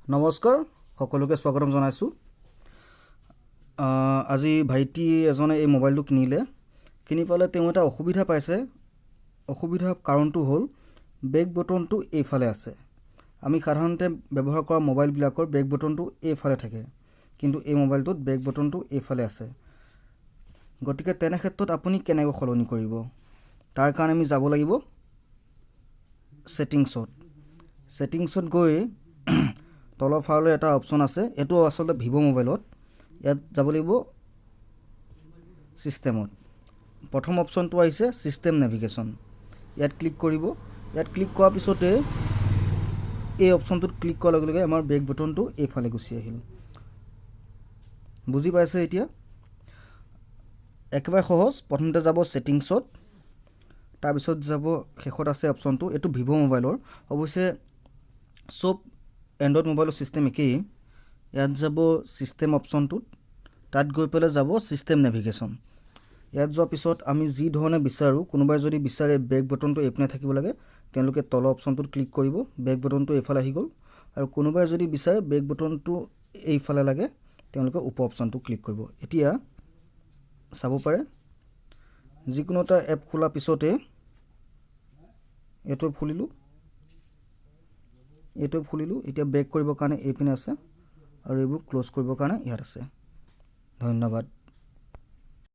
নমস্কাৰ সকলোকে স্বাগতম জনাইছোঁ। আজি ভাইটি এজনে এই মোবাইলটো কিনি পালে তেওঁ এটা অসুবিধা পাইছে। অসুবিধাৰ কাৰণটো হ'ল বেক বটনটো এইফালে আছে। আমি সাধাৰণতে ব্যৱহাৰ কৰা মোবাইলবিলাকৰ বেক বটনটো এইফালে থাকে, কিন্তু এই মোবাইলটোত বেক বটনটো এইফালে আছে। গতিকে তেনে ক্ষেত্ৰত আপুনি কেনেকৈ সলনি কৰিব? তাৰ কাৰণে আমি যাব লাগিব ছেটিংছত গৈ তলৰ ফালে এটা অপশ্যন আছে। এইটো আচলতে ভিভো মোবাইলত। ইয়াত যাব লাগিব ছিষ্টেমত। প্ৰথম অপশ্যনটো আহিছে ছিষ্টেম নেভিগেশ্যন। ইয়াত ক্লিক কৰিব। ইয়াত ক্লিক কৰাৰ পিছতে এই অপশ্যনটোত ক্লিক কৰাৰ লগে লগে আমাৰ বেক বটনটো এইফালে গুচি আহিল। বুজি পাইছে এতিয়া? একেবাৰে সহজ। প্ৰথমতে যাব ছেটিংছত, তাৰপিছত যাব শেষত আছে অপশ্যনটো। এইটো ভিভো মোবাইলৰ। অৱশ্যে চব এণ্ড্ৰইড মোবাইলৰ ছিষ্টেম একেই। ইয়াত যাব ছিষ্টেম অপশ্যনটোত, তাত গৈ পেলাই যাব ছিষ্টেম নেভিগেশ্যন। ইয়াত যোৱাৰ পিছত আমি যি ধৰণে বিচাৰোঁ, কোনোবাই যদি বিচাৰে বেক বটনটো এইপিনে থাকিব লাগে, তেওঁলোকে তলৰ অপশ্যনটোত ক্লিক কৰিব। বেক বটনটো এইফালে আহি গ'ল। আৰু কোনোবাই যদি বিচাৰে বেক বটনটো এইফালে লাগে, তেওঁলোকে ওপৰ অপশ্যনটো ক্লিক কৰিব। এতিয়া চাব পাৰে যিকোনো এটা এপ খোলাৰ পিছতে এইটো খুলিলোঁ। এতিয়া বেক কৰিবৰ কাৰণে এইপিনে আছে আৰু এইবোৰ ক্ল'জ কৰিবৰ কাৰণে ইয়াত আছে। ধন্যবাদ।